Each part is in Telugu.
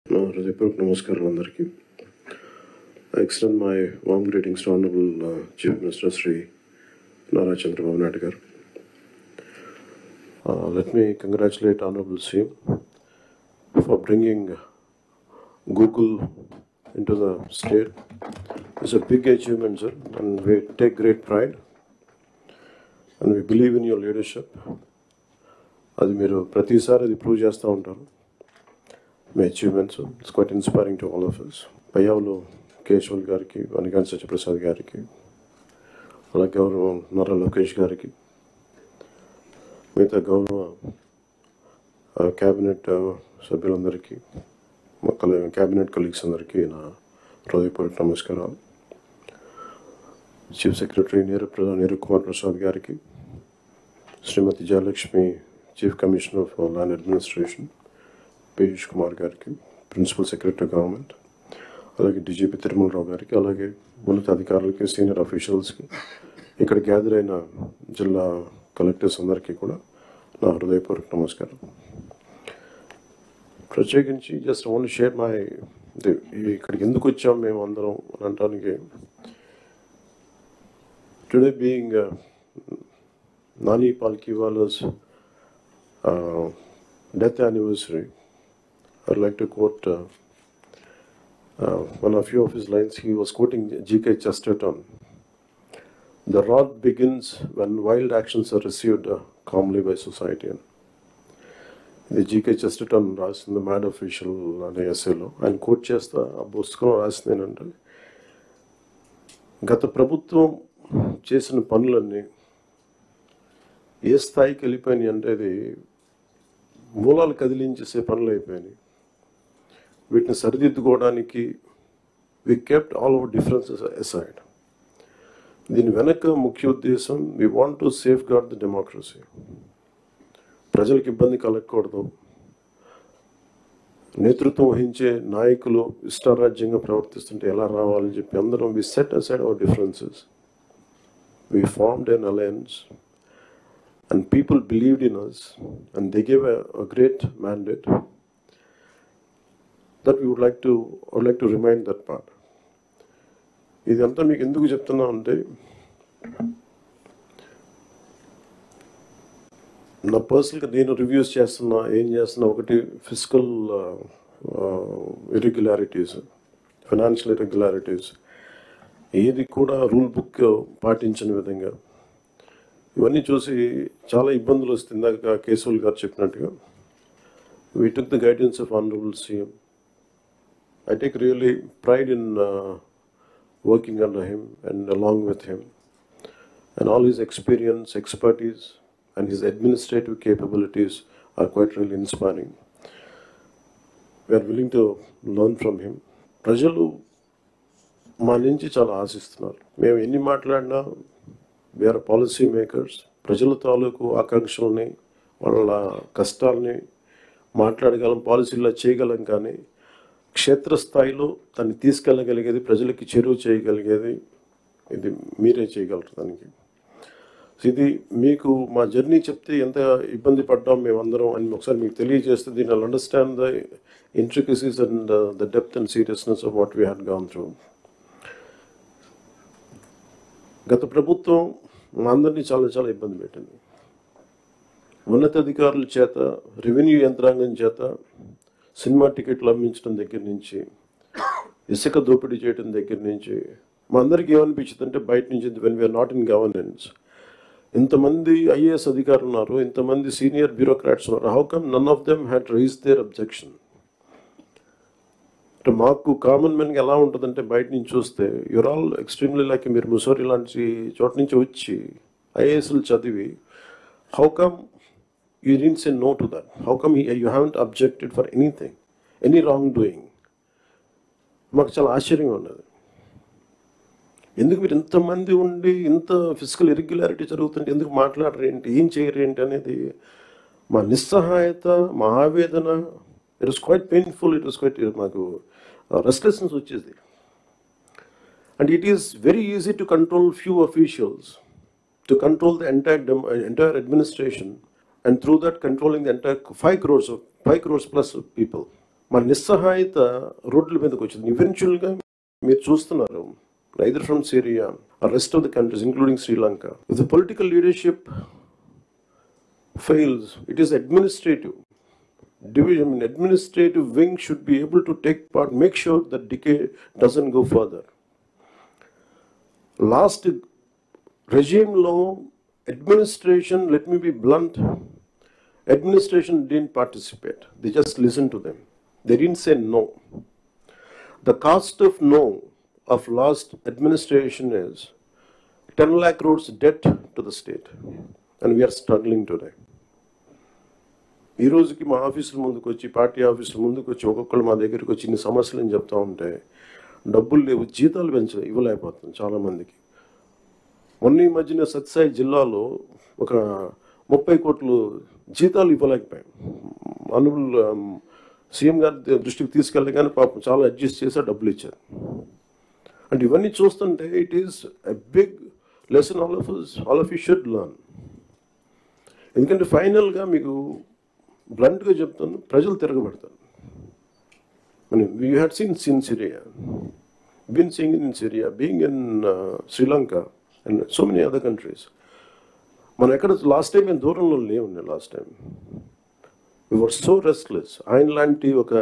హృదయపూర్వక నమస్కారం అందరికీ. I extend my warm greetings to Honorable Chief Minister Sri Nara Chandrababu Naidu garu. Let me congratulate Honorable CM for bringing Google into the state. It's a big achievement, sir, and we take great pride and we believe in your leadership. అది మీరు ప్రతిసారి అది ప్రూవ్ చేస్తూ ఉంటారు. మీ achievements it's quite inspiring to all of us. Payyavula Keshav గారికి, వనిగాని సత్యప్రసాద్ గారికి, అలాగే గౌరవ నారా లోకేష్ గారికి, మిగతా గౌరవ క్యాబినెట్ సభ్యులందరికీ, క్యాబినెట్ కొలీగ్స్ అందరికీ నా హృదయపూర్వక నమస్కారాలు. చీఫ్ సెక్రటరీ నీరు కుమార్ ప్రసాద్ గారికి, Shrimati Jayalakshmi chief commissioner for land administration Piyush Kumar గారికి, ప్రిన్సిపల్ సెక్రటరీ గవర్నమెంట్, అలాగే డీజీపీ తిరుమలరావు గారికి, అలాగే ఉన్నత అధికారులకి, సీనియర్ ఆఫీషియల్స్కి, ఇక్కడ గ్యాదర్ అయిన జిల్లా కలెక్టర్స్ అందరికీ కూడా నా హృదయపూర్వక నమస్కారం. ప్రత్యేకించి జస్ట్ ఓన్లీ షేర్ మై ఇక్కడికి ఎందుకు వచ్చాం మేము అందరం అని అనడానికి, today being Nani Palkhivala's death anniversary, I'd like to quote one of few of his lines. He was quoting G.K. Chesterton. The rot begins when wild actions are received calmly by society. ఇది G.K. Chesterton రాసిన మ్యాడ్ అఫీషియల్ అనే ఎస్సేలో ఆయన కోట్ చేస్తా ఆ పుస్తకం రాసింది ఏంటంటే, గత ప్రభుత్వం చేసిన పనులన్నీ ఏ స్థాయికి వెళ్ళిపోయినాయి అంటే అది మూలాలు కదిలించేసే పనులు అయిపోయినాయి. వీటిని సరిదిద్దుకోవడానికి we kept all our differences aside. దీని వెనక ముఖ్య ఉద్దేశం, we want to safeguard the democracy. ప్రజలకు ఇబ్బంది కలగకూడదు, నేతృత్వం వహించే నాయకులు ఇష్టారాజ్యంగా ప్రవర్తిస్తుంటే ఎలా రావాలని చెప్పి అందరం we set aside our differences. We formed an alliance and people believed in us and they gave a great mandate that we would like to remind that part. ఇదంతా మీకు ఎందుకు చెప్తున్నా అంటే, నా పర్సనల్గా నేను రివ్యూస్ చేస్తున్నా, ఏం చేస్తున్నా, ఒకటి ఫిజికల్ ఇర్రెగ్యులారిటీస్, ఫైనాన్షియల్ ఇర్రెగ్యులారిటీస్, ఏది కూడా రూల్ బుక్ పాటించిన విధంగా ఇవన్నీ చూసి చాలా ఇబ్బందులు వస్తుంది. ఇందాక కేశవల్ గారు చెప్పినట్టుగా we took the guidance of Honorable CM. I take really pride in working under him and along with him, and all his experience, expertise and his administrative capabilities are quite really inspiring. We are willing to learn from him. ప్రజలు మా నుంచి చాలా ఆశిస్తున్నారు. మేము ఎన్ని మాట్లాడినా వీఆర్ పాలసీ మేకర్స్. ప్రజల తాలూకు ఆకాంక్షల్ని, వాళ్ళ కష్టాలని మాట్లాడగలం, పాలసీల్లో చేయగలం, కానీ క్షేత్రస్థాయిలో దాన్ని తీసుకెళ్ళగలిగేది, ప్రజలకి చేరువ చేయగలిగేది ఇది మీరే చేయగలరు. దానికి ఇది మీకు మా జర్నీ చెప్తే ఎంత ఇబ్బంది పడ్డాం మేమందరం అని ఒకసారి మీకు తెలియజేస్తే, దీన్ని I'll understand the intricacies and the depth and seriousness of what we had gone through. గత ప్రభుత్వం మా అందరినీ చాలా చాలా ఇబ్బంది పెట్టింది. ఉన్నతాధికారుల చేత, రెవెన్యూ యంత్రాంగం చేత సినిమా టికెట్లు అమ్మించడం దగ్గర నుంచి, ఇసుక దోపిడీ చేయడం దగ్గర నుంచి, మా అందరికీ ఏమనిపించింది అంటే, బయట నుంచి when we are not in governance, ఇంతమంది ఐఏఎస్ అధికారులు ఉన్నారు, ఇంతమంది సీనియర్ బ్యూరోక్రాట్స్ ఉన్నారు, how come none of them had raise their objection. మాకు కామన్ మెన్కి ఎలా ఉంటుందంటే, బయట నుంచి చూస్తే యూర్ ఆల్ ఎక్స్ట్రీమ్లీ లైక్, మీరు ముసోరి లాంటి చోట నుంచి వచ్చి ఐఏఎస్లు చదివి, how come you didn't say no to that, how come you haven't objected for anything, any wrong doing. మాకు చాలా ఆశ్చర్యంగా ఉన్నది. ఎందుకు మీరు ఇంతమంది ఉండి ఇంత ఫిజికల్ ఇర్రెగ్యులారిటీ జరుగుతుంటే ఎందుకు మాట్లాడరేంటి, ఏం చేయరేంటి అనేది మా నిస్సహాయత, మా ఆవేదన. It was quite painful, it was quiet, మాకు రెస్ట్లెస్నెస్ వచ్చేది. And it is very easy to control few officials, to control the entire administration, and through that controlling the entire 5 crores plus of people. మన నిస్సహాయత రోడ్ల మీదకి వచ్చింది. ఈవెన్చువల్గా మీరు చూస్తున్నారు, either from Syria or rest of the countries, including Sri Lanka. If the political leadership fails, it is administrative division. Administrative wing should be able to take part, make sure that decay doesn't go further. Last regime law, administration, let me be blunt, administration didn't participate. They just listened to them. They didn't say no. The cost of no of last administration is 10 lakh crores debt to the state, and we are struggling today. ఈ రోజుకి మా ఆఫీసుల ముందుకు వచ్చి, పార్టీ ఆఫీసుల ముందుకు వచ్చి ఒక్కొక్కరు మా దగ్గరికి వచ్చి ఇన్ని సమస్యలు అని చెప్తా ఉంటే డబ్బులు లేవు, జీతాలు ఇవ్వలేకపోతుంది చాలామందికి. మొన్న ఈ మధ్యన సత్యసాయి జిల్లాలో ఒక 30 కోట్లు జీతాలు ఇవ్వలేకపోయాం. అనుబుల్ సీఎం గారి దృష్టికి తీసుకెళ్ళి కానీ పాపం చాలా అడ్జస్ట్ చేసి డబ్బులు ఇచ్చారు. అంటే ఇవన్నీ చూస్తుంటే it is a big lesson all of you should learn. ఎందుకంటే ఫైనల్గా మీకు బ్లంట్గా చెప్తాను, ప్రజలు తిరగబడతారు. You had seen Syria, been seeing it in Syria, being in Sri Lanka and so many other countries. మనం ఎక్కడ లాస్ట్ టైం మేము దూరంలో లేవుండే. Last time we were so restless. ఆయన లాంటి ఒక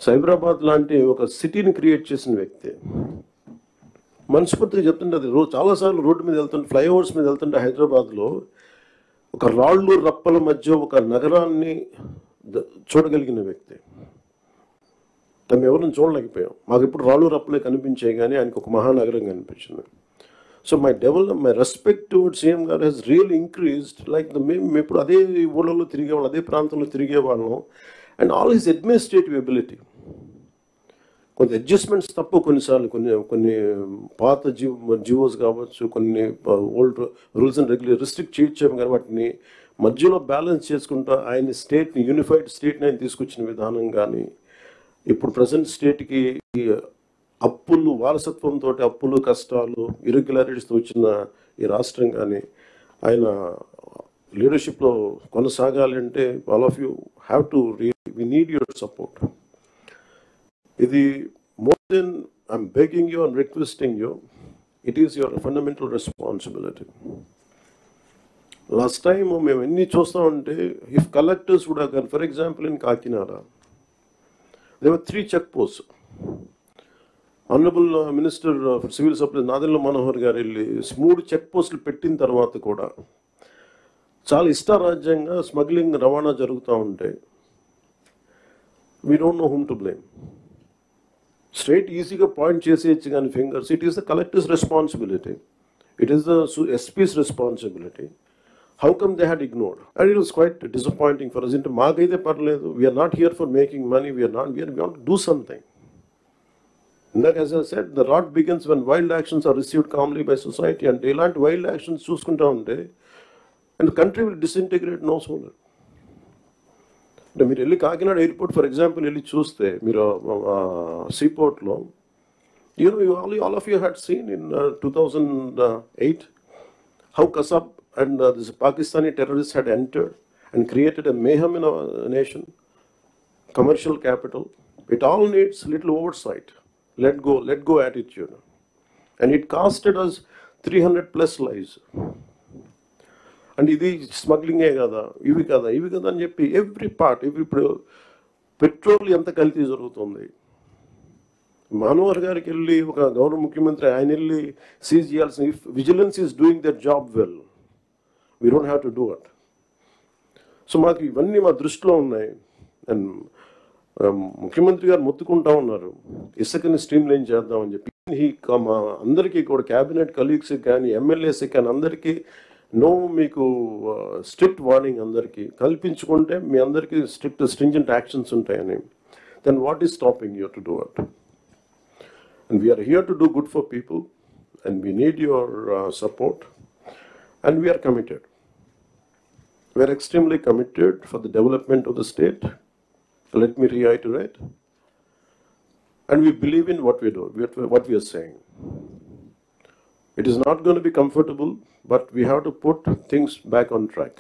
సైబరాబాద్ లాంటి ఒక సిటీని క్రియేట్ చేసిన వ్యక్తి మనస్ఫూర్తిగా చెప్తుంటే, అది చాలాసార్లు రోడ్డు మీద వెళ్తుంటే, ఫ్లైఓవర్స్ మీద వెళ్తుంటే హైదరాబాద్లో ఒక రాళ్ళు రప్పల మధ్య ఒక నగరాన్ని చూడగలిగిన వ్యక్తి. తను ఎవరిని చూడలేకపోయాం. మాకు ఇప్పుడు రాళ్ళు రప్పలే కనిపించాయి కానీ ఆయనకు ఒక మహానగరం కనిపించింది. So my respect towards CM గారు హెస్ రియల్ ఇంక్రీజ్డ్. లైక్ మేము ఇప్పుడు అదే ఊళ్ళలో తిరిగేవాళ్ళం, అదే ప్రాంతంలో తిరిగేవాళ్ళం. And all his administrative ability, కొంత అడ్జస్ట్మెంట్స్ తప్ప కొన్నిసార్లు కొన్ని పాత జివోస్ కావచ్చు, కొన్ని ఓల్డ్ రూల్స్ అండ్ రిస్ట్రిక్ట్ చేయొచ్చాము కానీ వాటిని మధ్యలో బ్యాలెన్స్ చేసుకుంటూ ఆయన స్టేట్ని, యూనిఫైడ్ స్టేట్ని ఆయన తీసుకొచ్చిన విధానం కానీ, ఇప్పుడు ప్రజెంట్ స్టేట్కి అప్పులు, వారసత్వంతో అప్పులు, కష్టాలు, ఇర్రెగ్యులారిటీస్తో వచ్చిన ఈ రాష్ట్రం కానీ ఆయన లీడర్షిప్లో కొనసాగాలి అంటే all of you have to we need your support. ఇది more than I'm begging you and requesting you, it is your fundamental responsibility. Last time మేము ఎన్ని చూస్తూ ఉంటే, if collectors would have gone, for example in Kakinada, there were 3 check posts. Honorable Minister for Civil Supplies Nadella Manohar గారు వెళ్ళి 3 చెక్ పోస్టులు పెట్టిన తర్వాత కూడా చాలా ఇష్టారాజ్యంగా స్మగ్లింగ్ రవాణా జరుగుతూ ఉంటే, we don't know whom to blame. Straight ఈజీగా పాయింట్ చేసేయచ్చు కానీ fingers, it is the collector's responsibility, it is the SPs responsibility. How come they had ignored? And it was quite disappointing for us. అంటే మాకైతే పర్లేదు, we are not here for making money, we are want to do something. ఇందాక as I said, the rot begins when wild actions are received calmly by society. అంటే ఇలాంటి వైల్డ్ యాక్షన్స్ చూసుకుంటా ఉంటే and country will disintegrate no sooner. అంటే మీరు వెళ్ళి కాకినాడ ఎయిర్పోర్ట్ ఫర్ ఎగ్జాంపుల్ వెళ్ళి చూస్తే, మీరు సీపోర్ట్లో, all of you had seen in 2008 how Kasab and this Pakistani terrorists had entered and created a mayhem in our nation, commercial capital. It all needs little oversight, let go attitude, and it costed us 300+ lives. And ఇది స్మగ్లింగే కదా, ఇవి కదా అని చెప్పి ఎవ్రీ పార్ట్, ఇప్పుడు పెట్రోల్ ఎంత కల్తీ జరుగుతుంది. మనోహర్ గారికి వెళ్ళి ఒక గౌరవ ముఖ్యమంత్రి ఆయన వెళ్ళి సీజ్ చేయాల్సిన, if vigilance is doing their job well, we don't have to do it. So మాకు ఇవన్నీ మా దృష్టిలో ఉన్నాయి. అండ్ ముఖ్యమంత్రి గారు మొత్తుకుంటా ఉన్నారు ఇసుకని స్ట్రీమ్ లైన్ చేద్దామని చెప్పి. మా అందరికీ కూడా క్యాబినెట్ కలీగ్స్కి కానీ ఎమ్మెల్యేస్కి కానీ అందరికీ మీకు స్ట్రిక్ట్ వార్నింగ్ అందరికీ కల్పించుకుంటే మీ అందరికీ స్ట్రింజెంట్ యాక్షన్స్ ఉంటాయని. Then what is stopping you to do it? And we are here to do good for people and we need your support and we are committed. We are extremely committed for the development of the state. Let me reiterate. And we believe in what we do, what we are saying. It is not going to be comfortable, but we have to put things back on track.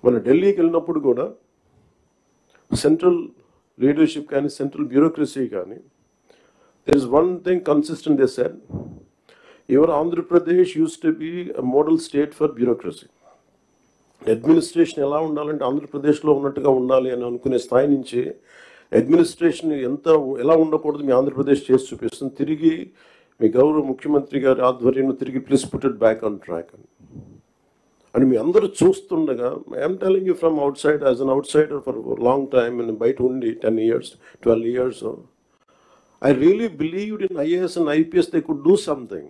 When Delhi ki vellinappudu kuda, central leadership కానీ central bureaucracy కానీ, there is one thing consistent they said. Your Andhra Pradesh used to be a model state for bureaucracy. Administration ఎలా ఉండాలంటే ఆంధ్రప్రదేశ్లో ఉన్నట్టుగా ఉండాలి అని అనుకునే స్థాయి నుంచి అడ్మినిస్ట్రేషన్ ఎలా ఉండకూడదు మీ ఆంధ్రప్రదేశ్ చేసి చూపిస్తుంది. తిరిగి మీ గౌరవ ముఖ్యమంత్రి గారి ఆధ్వర్యంలో తిరిగి please put it back on track అని మీ అందరూ చూస్తుండగా, I'm telling you from out side as an out cider for long time, బయట ఉండి 10 years 12 years, I really believed in IAS and IPS they could do something.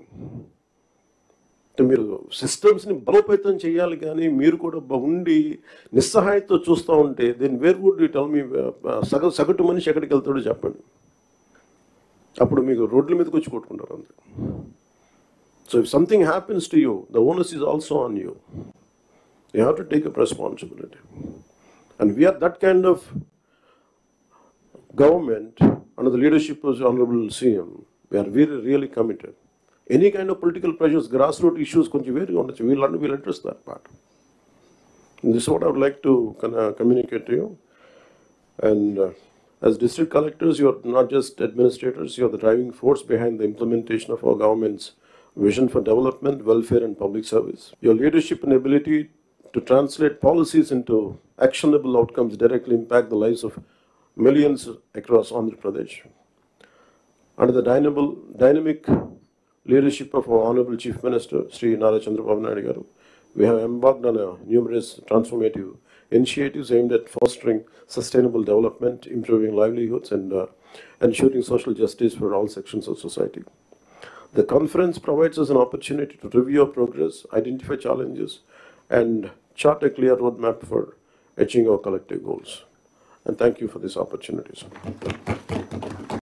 మీరు సిస్టమ్స్ని బలోపేతం చేయాలి, కానీ మీరు కూడా ఉండి నిస్సహాయతో చూస్తూ ఉంటే then where would you tell me, సగటు మనిషి ఎక్కడికి వెళ్తాడో చెప్పండి. అప్పుడు మీకు రోడ్ల మీదకి వచ్చి కొట్టుకుంటారు అంతే. So if something happens to you, the onus is also on you. You have to take up responsibility. And we are that kind of government under the leadership of the Honorable CM. We are really committed. Any kind of political pressures, grassroots issues, we'll address that part. And this is what I would like to communicate to you. And as district collectors, you are not just administrators, you are the driving force behind the implementation of our government's vision for development, welfare and public service. Your leadership and ability to translate policies into actionable outcomes directly impact the lives of millions across Andhra Pradesh. Under the dynamic leadership of our Honorable Chief Minister, Sri Nara Chandrababu Naidu Garu, we have embarked on numerous transformative initiatives aimed at fostering sustainable development, improving livelihoods, and ensuring social justice for all sections of society. The conference provides us an opportunity to review our progress, identify challenges, and chart a clear roadmap for achieving our collective goals. And thank you for this opportunity, sir.